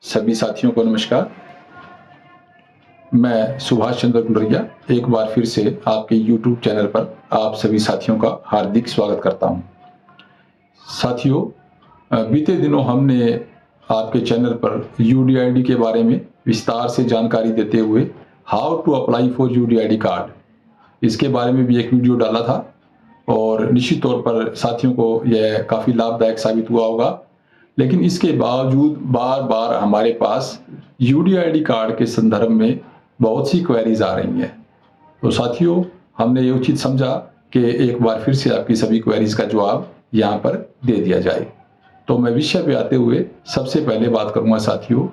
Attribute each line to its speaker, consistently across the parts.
Speaker 1: सभी साथियों को नमस्कार। मैं सुभाष चंद्र गुलरिया एक बार फिर से आपके YouTube चैनल पर आप सभी साथियों का हार्दिक स्वागत करता हूं। साथियों, बीते दिनों हमने आपके चैनल पर यूडीआईडी के बारे में विस्तार से जानकारी देते हुए how to apply for UDID card इसके बारे में भी एक वीडियो डाला था और निश्चित तौर पर साथियों को यह काफ़ी लाभदायक साबित हुआ होगा। लेकिन इसके बावजूद बार बार हमारे पास यूडीआईडी कार्ड के संदर्भ में बहुत सी क्वेरीज आ रही हैं। तो साथियों, हमने ये उचित समझा कि एक बार फिर से आपकी सभी क्वेरीज का जवाब यहाँ पर दे दिया जाए। तो मैं विषय पे आते हुए सबसे पहले बात करूँगा साथियों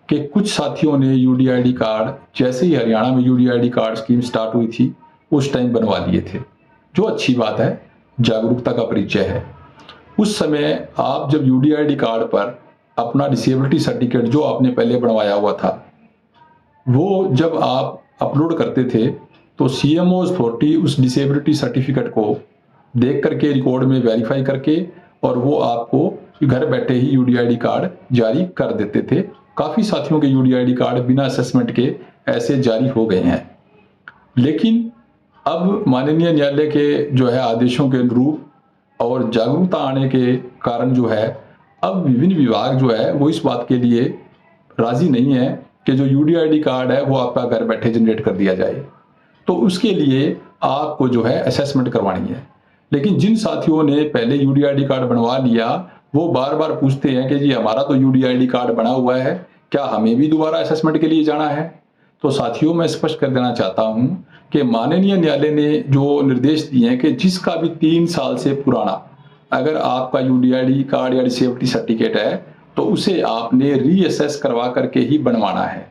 Speaker 1: कि कुछ साथियों ने यूडीआईडी कार्ड जैसे ही हरियाणा में यूडीआईडी कार्ड स्कीम स्टार्ट हुई थी उस टाइम बनवा लिए थे, जो अच्छी बात है, जागरूकता का परिचय है। उस समय आप जब यूडीआईडी कार्ड पर अपना डिसेबिलिटी सर्टिफिकेट जो आपने पहले बनवाया हुआ था वो जब आप अपलोड करते थे तो सीएमओ अथॉरिटी उस डिसेबिलिटी सर्टिफिकेट को देख करके रिकॉर्ड में वेरीफाई करके और वो आपको घर बैठे ही यूडीआईडी कार्ड जारी कर देते थे। काफ़ी साथियों के यूडीआईडी कार्ड बिना असेसमेंट के ऐसे जारी हो गए हैं। लेकिन अब माननीय न्यायालय के जो है आदेशों के अनुरूप और जागरूकता आने के कारण जो है अब विभिन्न विभाग जो है वो इस बात के लिए राजी नहीं है कि जो यूडीआईडी कार्ड है वो आपका घर बैठे जनरेट कर दिया जाए। तो उसके लिए आपको जो है असेसमेंट करवानी है। लेकिन जिन साथियों ने पहले यूडीआईडी कार्ड बनवा लिया वो बार बार पूछते हैं कि जी हमारा तो यूडीआईडी कार्ड बना हुआ है, क्या हमें भी दोबारा असेसमेंट के लिए जाना है? तो साथियों, मैं स्पष्ट कर देना चाहता हूं कि माननीय न्यायालय ने जो निर्देश दिए हैं कि जिसका भी 3 साल से पुराना अगर आपका यूडीआईडी कार्ड या डिसेबिलिटी सर्टिफिकेट है तो उसे आपने रीअसेस करवा करके ही बनवाना है।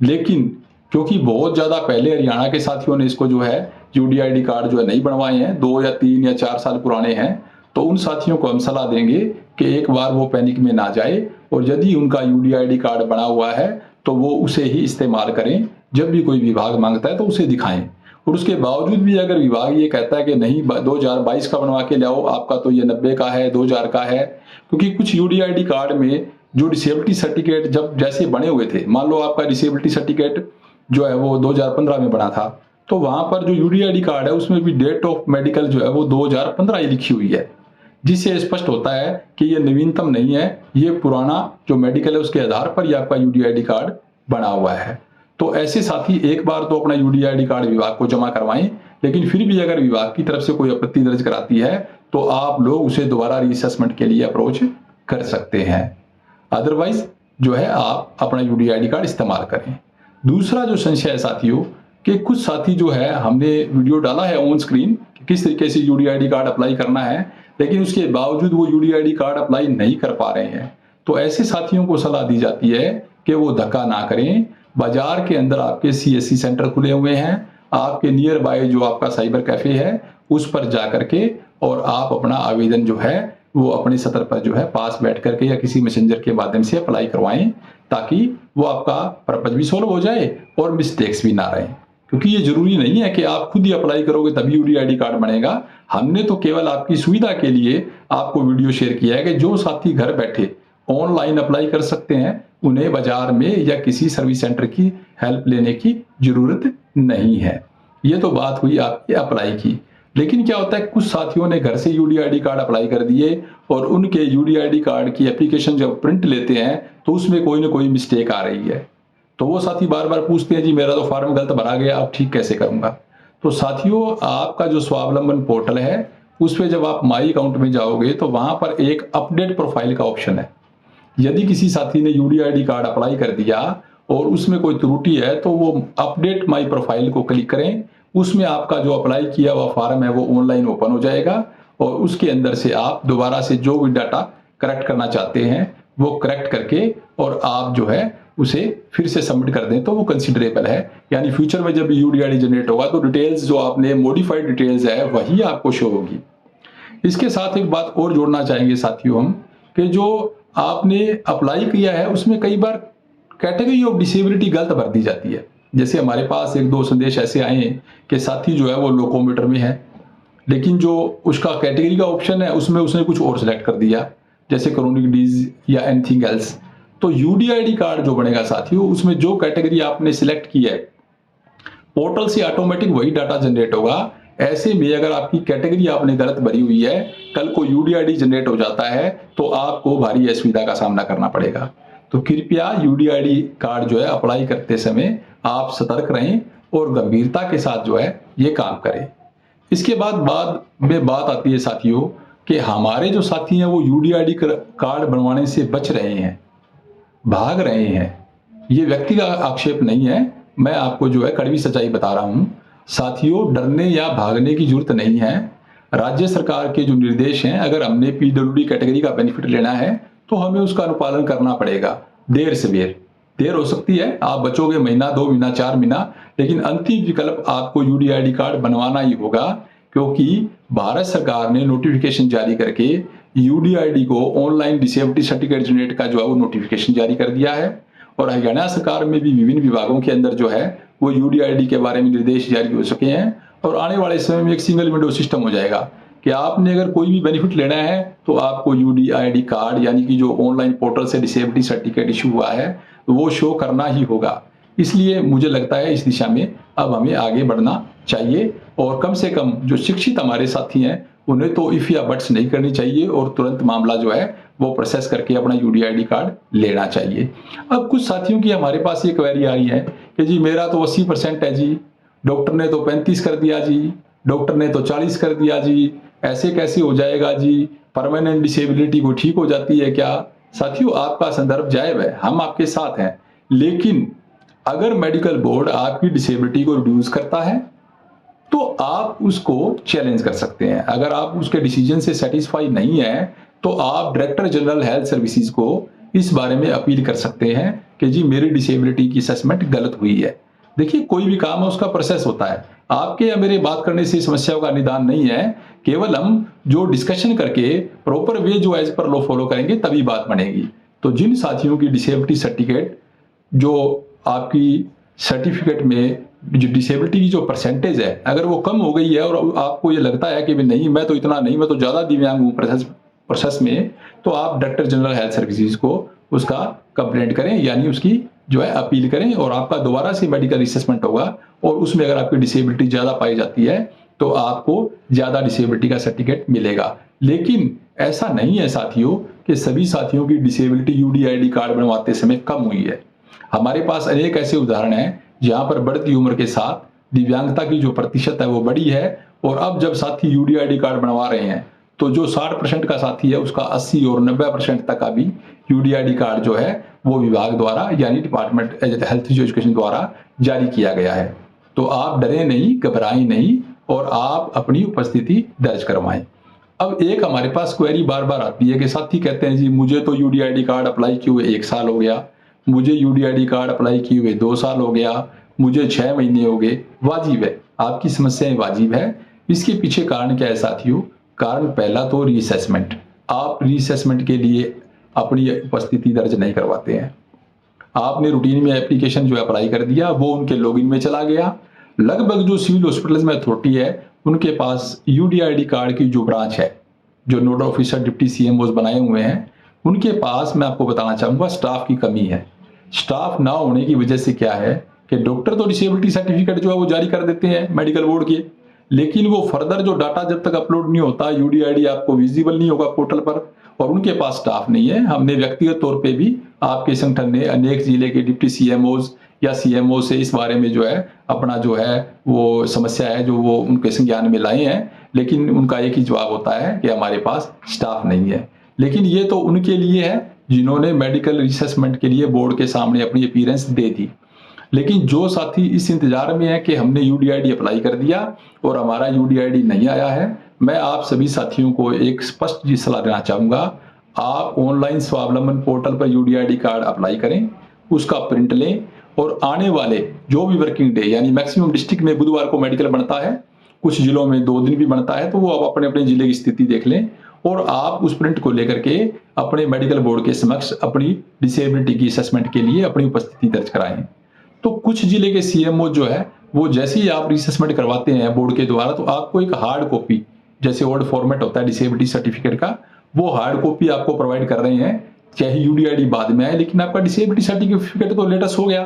Speaker 1: लेकिन क्योंकि बहुत ज़्यादा पहले हरियाणा के साथियों ने इसको जो है यूडीआईडी कार्ड जो है नहीं बनवाए हैं, 2 या 3 या 4 साल पुराने हैं, तो उन साथियों को हम सलाह देंगे कि एक बार वो पैनिक में ना जाए और यदि उनका यूडीआईडी कार्ड बना हुआ है तो वो उसे ही इस्तेमाल करें। जब भी कोई विभाग मांगता है तो उसे दिखाएं। और उसके बावजूद भी अगर विभाग ये कहता है कि नहीं 2022 का बनवा के लाओ, आपका तो ये 90 का है, 2000 का है, क्योंकि कुछ यूडीआईडी कार्ड में जो डिसेबिलिटी सर्टिफिकेट जब जैसे बने हुए थे, मान लो आपका डिसेबिलिटी सर्टिफिकेट जो है वो 2015 में बना था, तो वहां पर जो यूडीआईडी कार्ड है उसमें भी डेट ऑफ मेडिकल जो है वो 2015 ही लिखी हुई है, जिससे स्पष्ट होता है कि ये नवीनतम नहीं है, ये पुराना जो मेडिकल है उसके आधार पर ही आपका यूडीआईडी कार्ड बना हुआ है। तो ऐसे साथी एक बार तो अपना यूडीआईडी कार्ड विभाग को जमा करवाएं, लेकिन फिर भी अगर विभाग की तरफ से कोई आपत्ति दर्ज कराती है तो आप लोग उसे दोबारा रीअसेसमेंट के लिए अप्रोच कर सकते हैं। अदरवाइज जो है आप अपना यूडीआईडी कार्ड इस्तेमाल करें। दूसरा जो संशय है साथियों कि कुछ साथी जो है, हमने वीडियो डाला है ऑन स्क्रीन कि किस तरीके से यूडीआईडी कार्ड अप्लाई करना है, लेकिन उसके बावजूद वो यूडीआईडी कार्ड अप्लाई नहीं कर पा रहे हैं। तो ऐसे साथियों को सलाह दी जाती है कि वो धक्का ना करें। बाजार के अंदर आपके सीएससी सेंटर खुले हुए हैं, आपके नियर बाय जो आपका साइबर कैफे है उस पर जा करके और आप अपना आवेदन जो है वो अपने सत्र पर जो है पास बैठ करके या किसी मैसेंजर के माध्यम से अप्लाई करवाएं, ताकि वो आपका पर्पज भी सोल्व हो जाए और मिस्टेक्स भी ना रहें। क्योंकि ये जरूरी नहीं है कि आप खुद ही अप्लाई करोगे तभी यूडीआईडी कार्ड बनेगा। हमने तो केवल आपकी सुविधा के लिए आपको वीडियो शेयर किया है कि जो साथी घर बैठे ऑनलाइन अप्लाई कर सकते हैं उन्हें बाजार में या किसी सर्विस सेंटर की हेल्प लेने की जरूरत नहीं है। ये तो बात हुई आपकी अप्लाई की। लेकिन क्या होता है, कुछ साथियों ने घर से यूडीआईडी कार्ड अप्लाई कर दिए और उनके यूडीआईडी कार्ड की एप्लीकेशन जब प्रिंट लेते हैं तो उसमें कोई ना कोई मिस्टेक आ रही है। तो वो साथी बार बार पूछते हैं जी मेरा तो फॉर्म गलत भरा गया, अब ठीक कैसे करूंगा? तो साथियों, आपका जो स्वावलंबन पोर्टल है उस पर जब आप माई अकाउंट में जाओगे तो वहां पर एक अपडेट प्रोफाइल का ऑप्शन है। यदि किसी साथी ने यूडीआईडी कार्ड अप्लाई कर दिया और उसमें कोई त्रुटि है तो वो अपडेट माई प्रोफाइल को क्लिक करें। उसमें आपका जो अप्लाई किया हुआ फॉर्म है वो ऑनलाइन ओपन हो जाएगा और उसके अंदर से आप दोबारा से जो भी डाटा करेक्ट करना चाहते हैं वो करेक्ट करके और आप जो है उसे फिर से सबमिट कर दें तो वो कंसिडरेबल है। यानी फ्यूचर में जब यूडीआईडी जनरेट होगा तो डिटेल्स जो आपने मॉडिफाइड डिटेल्स है वही आपको शो होगी। इसके साथ एक बात और जोड़ना चाहेंगे साथियों हम कि जो आपने अप्लाई किया है उसमें कई बार कैटेगरी ऑफ डिसेबिलिटी गलत भर दी जाती है। जैसे हमारे पास 1-2 संदेश ऐसे आए हैं कि साथी जो है वो लोकोमीटर में है, लेकिन जो उसका कैटेगरी का ऑप्शन है उसमें उसने कुछ और सिलेक्ट कर दिया, जैसे क्रोनिक डिजीज या एनीथिंग एल्स। तो यूडीआईडी कार्ड जो बनेगा साथियों, उसमें जो कैटेगरी आपने सिलेक्ट की है, पोर्टल से ऑटोमेटिक वही डाटा जनरेट होगा। ऐसे में अगर आपकी कैटेगरी आपने गलत भरी हुई है, कल को यूडीआईडी जनरेट हो जाता है तो आपको भारी असुविधा का सामना करना पड़ेगा। तो कृपया यूडीआईडी कार्ड जो है अप्लाई करते समय आप सतर्क रहें और गंभीरता के साथ जो है ये काम करें। इसके बाद में बात आती है साथियों कि हमारे जो साथी हैं वो यूडीआईडी कार्ड बनवाने से बच रहे हैं, भाग रहे हैं। ये व्यक्ति का आक्षेप नहीं है, मैं आपको जो है कड़वी सच्चाई बता रहा हूं। साथियों, डरने या भागने की जरूरत नहीं है। राज्य सरकार के जो निर्देश हैं, अगर हमने पीडब्ल्यूडी कैटेगरी का बेनिफिट लेना है तो हमें उसका अनुपालन करना पड़ेगा। देर सवेर देर हो सकती है, आप बचोगे महीना, 2 महीना, 4 महीना, लेकिन अंतिम विकल्प आपको यूडीआईडी कार्ड बनवाना ही होगा, क्योंकि भारत सरकार ने नोटिफिकेशन जारी करके यूडीआईडी को ऑनलाइन डिसेबिलिटी सर्टिफिकेट जनरेट का जो है वो नोटिफिकेशन जारी कर दिया है। और हरियाणा सरकार में भी विभिन्न विभागों के अंदर जो है वो यूडीआईडी के बारे में निर्देश जारी हो सके हैं। और आने वाले समय में एक सिंगल विंडो सिस्टम हो जाएगा कि आपने अगर कोई भी बेनिफिट लेना है तो आपको यूडीआईडी कार्ड यानी कि जो ऑनलाइन पोर्टल से डिसेबिलिटी सर्टिफिकेट इशू हुआ है वो शो करना ही होगा। इसलिए मुझे लगता है इस दिशा में अब हमें आगे बढ़ना चाहिए और कम से कम जो शिक्षित हमारे साथी हैं उन्हें तो इफ या बट्स नहीं करनी चाहिए और तुरंत मामला जो है वो प्रोसेस करके अपना यूडीआईडी कार्ड लेना चाहिए। अब कुछ साथियों की हमारे पास ये क्वेरी आ रही है कि जी मेरा तो 80% है जी, डॉक्टर ने तो 35 कर दिया जी, डॉक्टर ने तो 40 कर दिया जी, ऐसे कैसे हो जाएगा जी, परमानेंट डिसेबिलिटी को ठीक हो जाती है क्या? साथियों, आपका संदर्भ जायज है, हम आपके साथ हैं, लेकिन अगर मेडिकल बोर्ड आपकी डिसेबिलिटी को रिड्यूस करता है तो आप उसको चैलेंज कर सकते हैं। अगर आप उसके डिसीजन से सेटिस्फाई नहीं है तो आप डायरेक्टर जनरल हेल्थ सर्विसेज को इस बारे में अपील कर सकते हैं कि जी मेरी डिसेबिलिटी की असेसमेंट गलत हुई है। देखिए, कोई भी काम है उसका प्रोसेस होता है, आपके या मेरे बात करने से समस्याओं का निदान नहीं है। केवल हम जो डिस्कशन करके प्रॉपर वे जो एज पर लॉ फॉलो करेंगे तभी बात बनेगी। तो जिन साथियों की डिसेबिलिटी सर्टिफिकेट जो आपकी सर्टिफिकेट में जो डिसेबिलिटी की जो परसेंटेज है अगर वो कम हो गई है और आपको ये लगता है कि नहीं मैं तो इतना नहीं, मैं तो ज्यादा दिव्यांग हूँ प्रोसेस में, तो आप डायरेक्टर जनरल हेल्थ सर्विसेज को उसका कंप्लेंट करें यानी उसकी जो है अपील करें और आपका दोबारा से मेडिकल असेसमेंट होगा और उसमें अगर आपकी डिसेबिलिटी ज्यादा पाई जाती है तो आपको ज्यादा डिसेबिलिटी का सर्टिफिकेट मिलेगा। लेकिन ऐसा नहीं है साथियों कि सभी साथियों की डिसेबिलिटी यूडीआईडी कार्ड बनवाते समय कम हुई है। हमारे पास अनेक ऐसे उदाहरण हैं जहां पर बढ़ती उम्र के साथ दिव्यांगता की जो प्रतिशत है वो बढ़ी है और अब जब साथी यूडीआईडी कार्ड बनवा रहे हैं तो जो 60% का साथी है उसका 80 और 90% तक का भी यूडीआईडी कार्ड जो है वो विभाग द्वारा यानी डिपार्टमेंट हेल्थ एजुकेशन द्वारा जारी किया गया है। तो आप डरे नहीं, घबराएं नहीं और आप अपनी उपस्थिति दर्ज करवाएं। अब एक हमारे पास क्वेरी बार बार आती है कि साथी कहते हैं जी मुझे तो यूडीआईडी कार्ड अप्लाई किए हुए 1 साल हो गया, मुझे यूडीआईडी कार्ड अप्लाई किए हुए 2 साल हो गया, मुझे 6 महीने हो गए। वाजिब है, आपकी समस्याएं वाजिब है। इसके पीछे कारण क्या है साथियों? कारण पहला तो रीअसेसमेंट। आप रीअसेसमेंट के लिए अपनी उपस्थिति दर्ज नहीं करवाते हैं। आपने रूटीन में एप्लीकेशन जो अप्लाई कर दिया वो उनके लॉगिन में चला गया। लगभग जो सिविल हॉस्पिटल्स में अथॉरिटी है उनके पास यूडीआईडी कार्ड की जो ब्रांच है, जो नोडल ऑफिसर डिप्टी सीएमओज बनाए हुए हैं, उनके पास मैं आपको बताना चाहूंगा स्टाफ की कमी है। स्टाफ ना होने की वजह से क्या है कि डॉक्टर तो डिसेबिलिटी सर्टिफिकेट जो है वो जारी कर देते हैं मेडिकल बोर्ड के, लेकिन वो फर्दर जो डाटा जब तक अपलोड नहीं होता यूडीआईडी आपको विजिबल नहीं होगा पोर्टल पर और उनके पास स्टाफ नहीं है। हमने व्यक्तिगत तौर पे भी आपके संगठन ने अनेक जिले के डिप्टी सीएमओज या सीएमओ से इस बारे में जो है अपना जो है वो समस्या है जो वो उनके संज्ञान में लाए हैं, लेकिन उनका एक ही जवाब होता है कि हमारे पास स्टाफ नहीं है। लेकिन ये तो उनके लिए है जिन्होंने मेडिकल रिसेसमेंट के लिए बोर्ड के सामने अपनी अपीयरेंस दे दी। लेकिन जो साथी इस इंतजार में है कि हमने यूडीआईडी अप्लाई कर दिया और हमारा यूडीआईडी नहीं आया है, मैं आप सभी साथियों को एक स्पष्ट जी सलाह देना चाहूंगा। आप ऑनलाइन स्वावलंबन पोर्टल पर यूडीआईडी कार्ड अप्लाई करें, उसका प्रिंट लें और आने वाले जो भी वर्किंग डे यानी मैक्सिमम डिस्ट्रिक्ट में बुधवार को मेडिकल बनता है, कुछ जिलों में 2 दिन भी बनता है, तो वो आप अपने अपने जिले की स्थिति देख लें और आप उस प्रिंट को लेकर के अपने मेडिकल बोर्ड के समक्ष अपनी डिसेबिलिटी की असेसमेंट के लिए अपनी उपस्थिति दर्ज कराएं। तो कुछ जिले के सीएमओ जो है वो जैसे ही आप रिसेसमेंट करवाते हैं बोर्ड के द्वारा तो आपको एक हार्ड कॉपी, जैसे ओल्ड फॉर्मेट होता है डिसेबिलिटी सर्टिफिकेट का, वो हार्ड कॉपी आपको प्रोवाइड कर रहे हैं चाहे यूडीआईडी बाद में आए, लेकिन आपका डिसेबिलिटी सर्टिफिकेट तो लेटेस्ट हो गया,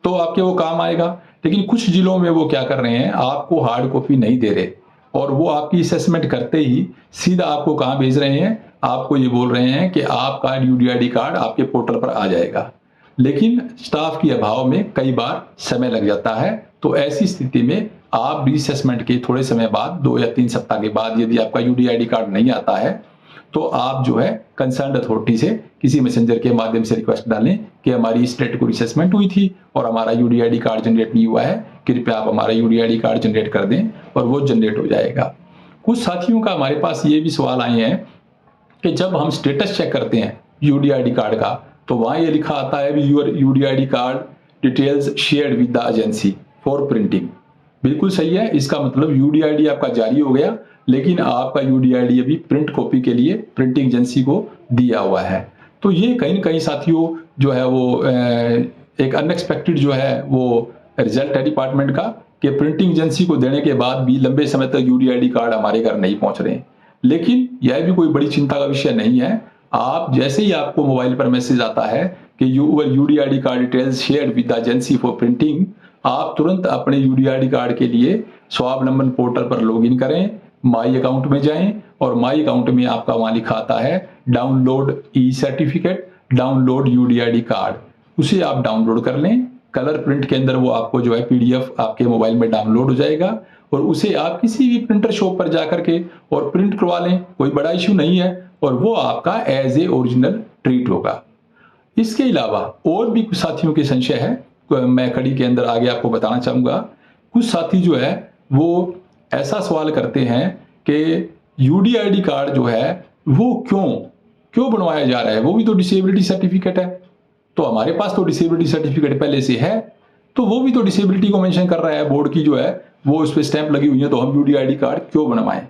Speaker 1: तो आपके वो काम आएगा। लेकिन कुछ जिलों में वो क्या कर रहे हैं, आपको हार्ड कॉपी नहीं दे रहे, और वो आपकी असेसमेंट करते ही सीधा आपको कहाँ भेज रहे हैं, आपको ये बोल रहे हैं कि आपका यूडीआईडी कार्ड आपके पोर्टल पर आ जाएगा। लेकिन स्टाफ के अभाव में कई बार समय लग जाता है, तो ऐसी स्थिति में आप रीअसेसमेंट के थोड़े समय बाद, 2 या 3 सप्ताह के बाद यदि आपका यूडीआईडी कार्ड नहीं आता है, तो आप जो है कंसर्न अथॉरिटी से किसी मैसेंजर के माध्यम से रिक्वेस्ट डालें कि हमारी इस डेट को रीअसेसमेंट हुई थी और हमारा यूडीआईडी कार्ड जनरेट नहीं हुआ है, कृपया आप हमारा यूडीआईडी कार्ड जनरेट कर दें, और वो जनरेट हो जाएगा। कुछ साथियों का हमारे पास ये भी सवाल आए हैं कि जब हम स्टेटस चेक करते हैं यूडीआईडी कार्ड का, तो वहां ये लिखा आता है your UDID card details shared with the agency for printing. बिल्कुल सही है, इसका मतलब यूडीआईडी आपका जारी हो गया, लेकिन आपका यूडीआईडी अभी प्रिंट कॉपी के लिए प्रिंटिंग एजेंसी को दिया हुआ है। तो ये कहीं न कहीं साथियों जो है वो एक अनएक्सपेक्टेड जो है वो रिजल्ट है डिपार्टमेंट का, कि प्रिंटिंग एजेंसी को देने के बाद भी लंबे समय तक यूडीआईडी कार्ड हमारे घर नहीं पहुंच रहे हैं। लेकिन यह भी कोई बड़ी चिंता का विषय नहीं है। आप जैसे ही आपको मोबाइल पर मैसेज आता है कि your UDID card details shared with the agency for printing, आप तुरंत अपने यूडीआईडी कार्ड के लिए स्वावलंबन पोर्टल पर लॉगिन करें, माई अकाउंट में जाएं, और माई अकाउंट में आपका वहां लिखा आता है डाउनलोड ई सर्टिफिकेट, डाउनलोड यूडीआईडी कार्ड, उसे आप डाउनलोड कर लें। कलर प्रिंट के अंदर वो आपको जो है पीडीएफ आपके मोबाइल में डाउनलोड हो जाएगा, और उसे आप किसी भी प्रिंटर शॉप पर जाकर के और प्रिंट करवा लें, कोई बड़ा इश्यू नहीं है, और वो आपका एज ए ओरिजिनल ट्रीट होगा। इसके अलावा और भी कुछ साथियों के संशय है, मैं कड़ी के अंदर आगे आपको बताना चाहूंगा। कुछ साथी जो है वो ऐसा सवाल करते हैं कि यूडीआईडी कार्ड जो है वो क्यों बनवाया जा रहा है, वो भी तो डिसेबिलिटी सर्टिफिकेट है। तो हमारे पास तो डिसेबिलिटी सर्टिफिकेट पहले से है, तो वो भी तो डिसेबिलिटी को मेंशन कर रहा है, बोर्ड की जो है वो उस पर स्टैंप लगी हुई है, तो हम यूडीआईडी कार्ड क्यों बनवाएं।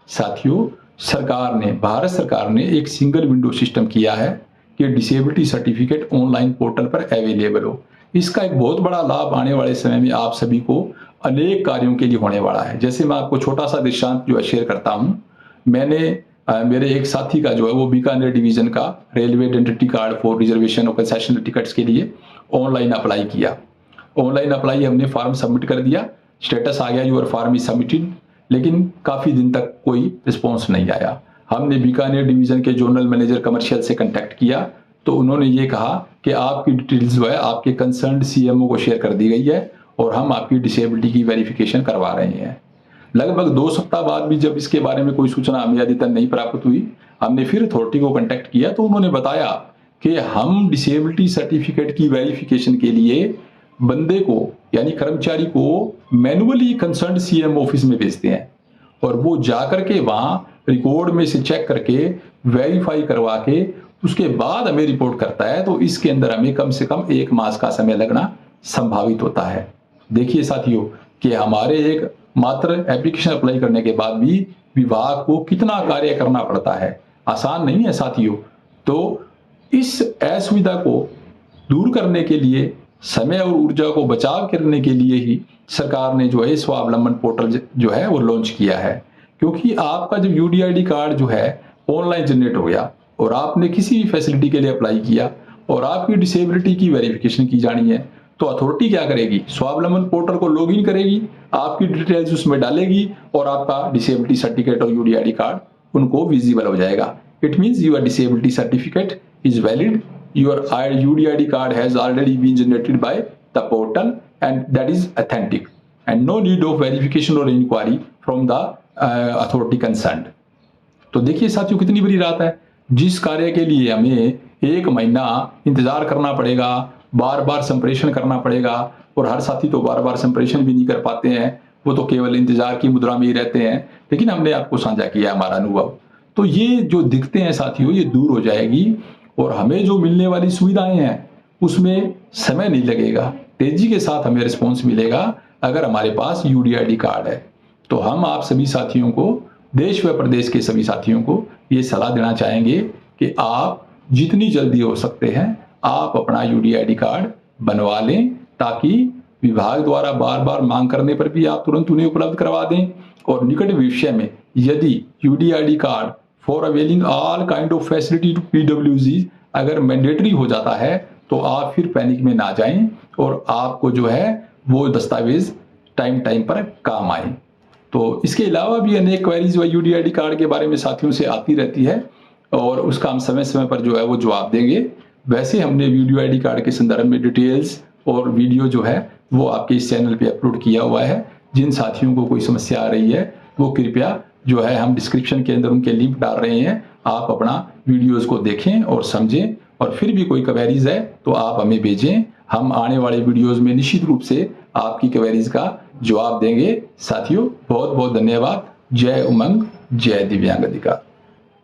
Speaker 1: साथियों, सरकार ने, भारत सरकार ने एक सिंगल विंडो सिस्टम किया है कि डिसेबिलिटी सर्टिफिकेट ऑनलाइन पोर्टल पर अवेलेबल हो। इसका एक बहुत बड़ा लाभ आने वाले समय में आप सभी को अनेक कार्यों के लिए होने वाला है। जैसे मैं आपको छोटा सा दृष्टांत जो है शेयर करता हूं, मैंने मेरे एक साथी का जो है वो बीकानेर डिवीजन का railway identity card for reservation और कंसेशनल टिकट्स के लिए ऑनलाइन अप्लाई किया। ऑनलाइन अप्लाई हमने फॉर्म सबमिट कर दिया, स्टेटस आ गया यूर फॉर्म इज सबमिटेड, लेकिन काफी दिन तक कोई रिस्पॉन्स नहीं आया। हमने बीकानेर डिवीजन के जोनल मैनेजर कमर्शियल से कांटेक्ट किया, तो उन्होंने ये कहा कि आपकी डिटेल्स जो है आपके कंसर्न्ड सीएमओ को शेयर कर दी गई है और हम आपकी डिसेबिलिटी की वेरिफिकेशन करवा रहे हैं। लगभग 2 सप्ताह बाद भी जब इसके बारे में कोई सूचना हमें अद्यतन नहीं प्राप्त हुई, हमने फिर अथॉरिटी को कांटेक्ट किया, तो उन्होंने बताया कि हम डिसेबिलिटी सर्टिफिकेट की वेरिफिकेशन के लिए बंदे को, यानी कर्मचारी को मैनुअली कंसर्न्ड सीएम ऑफिस में भेजते हैं, और वो जाकर के वहां रिकॉर्ड में से चेक करके वेरीफाई करवा के उसके बाद हमें रिपोर्ट करता है। तो इसके अंदर हमें कम से कम 1 मास का समय लगना संभावित होता है। देखिए साथियों कि हमारे एक मात्र एप्लीकेशन अप्लाई करने के बाद भी विभाग को कितना कार्य करना पड़ता है, आसान नहीं है साथियों। तो इस असुविधा को दूर करने के लिए, समय और ऊर्जा को बचाव करने के लिए ही सरकार ने जो है स्वावलंबन पोर्टल जो है वो लॉन्च किया है। क्योंकि आपका जब यूडीआईडी कार्ड जो है ऑनलाइन जनरेट हो गया और आपने किसी भी फैसिलिटी के लिए अप्लाई किया और आपकी डिसेबिलिटी की वेरिफिकेशन की जानी है, तो अथॉरिटी क्या करेगी, स्वावलंबन पोर्टल को लॉगिन करेगी, आपकी डिटेल्स उसमें डालेगी और आपका डिसेबिलिटी सर्टिफिकेट और यूडीआईडी कार्ड उनको विजिबल हो जाएगा। It means your disability certificate is valid, your UDID card has already been generated by the portal and that is authentic and no need of verification or inquiry from the authority concerned। तो देखिए साथियों कितनी बड़ी रात है, जिस कार्य के लिए हमें 1 महीना इंतजार करना पड़ेगा, बार बार संप्रेषण करना पड़ेगा, और हर साथी तो बार बार संप्रेषण भी नहीं कर पाते हैं, वो तो केवल इंतजार की मुद्रा में ही रहते हैं, लेकिन हमने आपको साझा किया हमारा अनुभव। तो ये जो दिखते हैं साथियों, ये दूर हो जाएगी और हमें जो मिलने वाली सुविधाएं हैं उसमें समय नहीं लगेगा, तेजी के साथ हमें रिस्पॉन्स मिलेगा अगर हमारे पास यूडीआईडी कार्ड है। तो हम आप सभी साथियों को, देश व प्रदेश के सभी साथियों को ये सलाह देना चाहेंगे कि आप जितनी जल्दी हो सकते हैं आप अपना यूडीआईडी कार्ड बनवा लें, ताकि विभाग द्वारा बार बार मांग करने पर भी आप तुरंत उन्हें उपलब्ध करवा दें। और निकट भविष्य में यदि UDID card for availing all kind of facility to PWCs अगर मैंडेटरी हो जाता है तो आप फिर पैनिक में ना जाएं और आपको जो है वो दस्तावेज टाइम टाइम पर काम आए। तो इसके अलावा भी अनेक क्वेरीज व यूडीआईडी कार्ड के बारे में साथियों से आती रहती है और उसका हम समय समय पर जो है वो जवाब देंगे। वैसे हमने वीडियो आईडी कार्ड के संदर्भ में डिटेल्स और वीडियो जो है वो आपके इस चैनल पे अपलोड किया हुआ है। जिन साथियों को कोई समस्या आ रही है वो कृपया जो है हम डिस्क्रिप्शन के अंदर उनके लिंक डाल रहे हैं, आप अपना वीडियोस को देखें और समझें, और फिर भी कोई क्वेरीज है तो आप हमें भेजें। हम आने वाले वीडियोस में निश्चित रूप से आपकी क्वेरीज का जवाब देंगे। साथियों बहुत बहुत धन्यवाद। जय उमंग, जय दिव्यांग अधिकार।